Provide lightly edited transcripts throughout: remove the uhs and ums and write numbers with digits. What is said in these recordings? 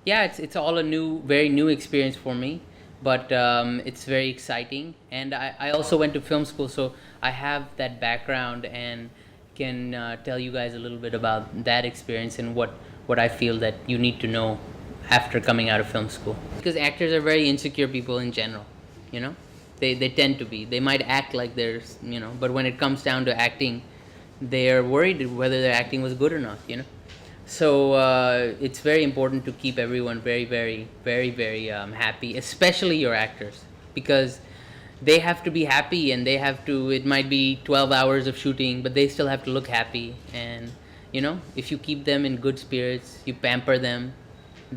Yeah, it's all a very new experience for me, but it's very exciting. And I also went to film school, so I have that background and can tell you guys a little bit about that experience and what I feel that you need to know after coming out of film school. Because actors are very insecure people in general, you know. They tend to be. They might act like there's, but when it comes down to acting, they're worried whether their acting was good or not, So it's very important to keep everyone very, very, very, very happy, especially your actors, because they have to be happy and they have to. It might be 12 hours of shooting, but they still have to look happy. And if you keep them in good spirits, you pamper them,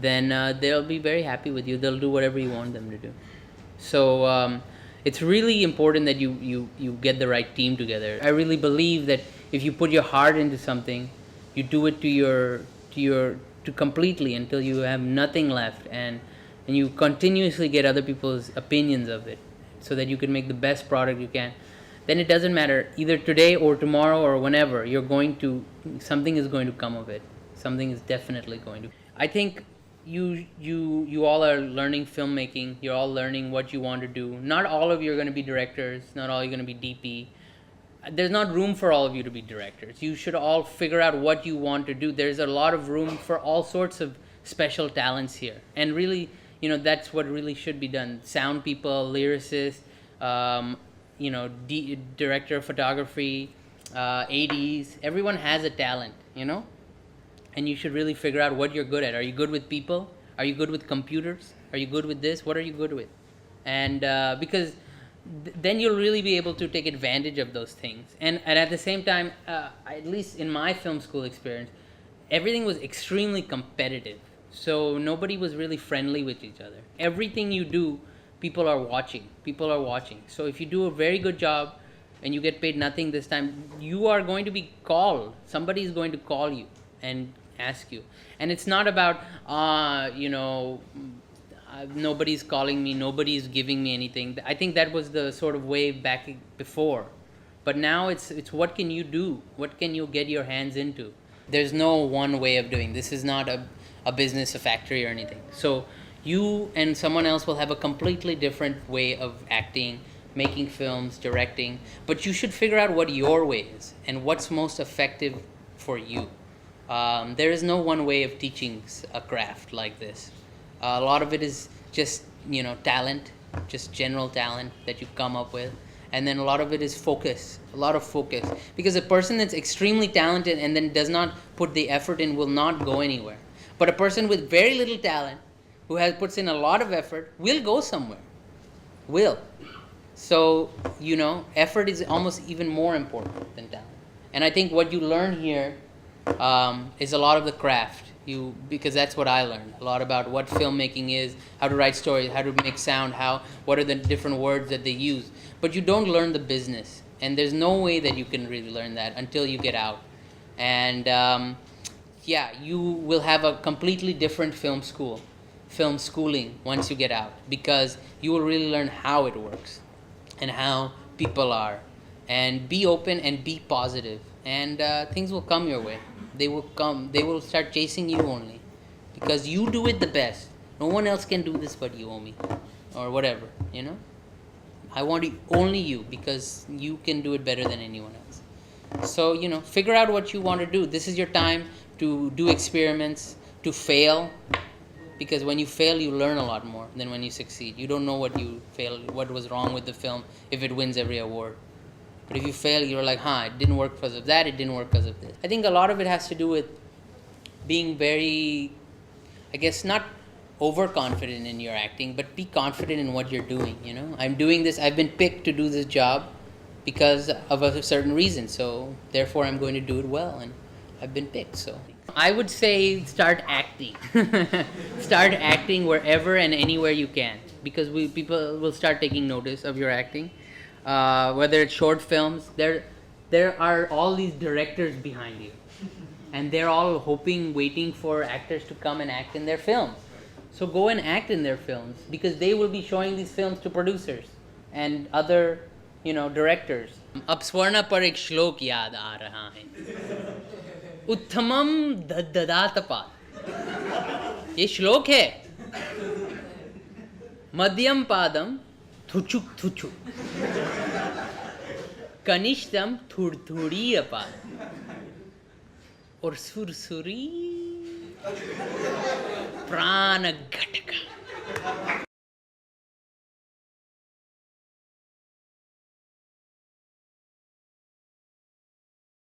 then they'll be very happy with you. They'll do whatever you want them to do. So it's really important that you get the right team together. I really believe that if you put your heart into something, you do it to completely until you have nothing left, and you continuously get other people's opinions of it, so that you can make the best product you can. Then it doesn't matter either today or tomorrow or whenever, something is going to come of it. Something is definitely going to. I think you all are learning filmmaking. You're all learning what you want to do. Not all of you are going to be directors. Not all you're going to be DP. There's not room for all of you to be directors. You should all figure out what you want to do. There's a lot of room for all sorts of special talents here, and really, that's what really should be done. Sound people, lyricists, director of photography, ADs. Everyone has a talent, and you should really figure out what you're good at. Are you good with people? Are you good with computers? Are you good with this? What are you good with? And because then you'll really be able to take advantage of those things. And at the same time, at least in my film school experience, everything was extremely competitive. So nobody was really friendly with each other. Everything you do, people are watching. So if you do a very good job and you get paid nothing this time, you are going to be called. Somebody is going to call you and ask you. And it's not about nobody's calling me, nobody's giving me anything. I think that was the sort of way back before, but now it's what can you do, what can you get your hands into. There's no one way of doing this. Is not a business, a factory or anything. So you and someone else will have a completely different way of acting, making films, directing, but you should figure out what your way is and what's most effective for you. There is no one way of teaching a craft like this. A lot of it is just, talent, just general talent that you come up with. And then a lot of it is focus, a lot of focus. Because a person that's extremely talented and then does not put the effort in will not go anywhere. But a person with very little talent, who puts in a lot of effort, will go somewhere. Will. So, effort is almost even more important than talent. And I think what you learn here is a lot of the craft. Because that's what I learned. A lot about what filmmaking is, how to write stories, how to make sound, what are the different words that they use. But you don't learn the business. And there's no way that you can really learn that until you get out. And you will have a completely different film schooling once you get out. Because you will really learn how it works and how people are. And be open and be positive. And things will come your way. They will start chasing you only, because you do it the best. No one else can do this but you, Omi, or whatever, I want only you, because you can do it better than anyone else. So, figure out what you want to do. This is your time to do experiments, to fail, because when you fail, you learn a lot more than when you succeed. You don't know what was wrong with the film if it wins every award. But if you fail, you're like, it didn't work because of that, it didn't work because of this. I think a lot of it has to do with being very, I guess, not overconfident in your acting, but be confident in what you're doing, I'm doing this, I've been picked to do this job because of a certain reason, so therefore I'm going to do it well, and I've been picked, so. I would say start acting. Start acting wherever and anywhere you can, because people will start taking notice of your acting. Whether it's short films, there are all these directors behind you, and they're all waiting for actors to come and act in their films. So go and act in their films, because they will be showing these films to producers and other, directors. Ab Swarna par ek shlok yaad aa raha hai. Uttamam daddatapad. ये श्लोक है. मध्यम पादम थुचुक थुचुक, कनिष्ठम थुड़थुड़ी अपाद, और सुरसुरी प्राण घटका.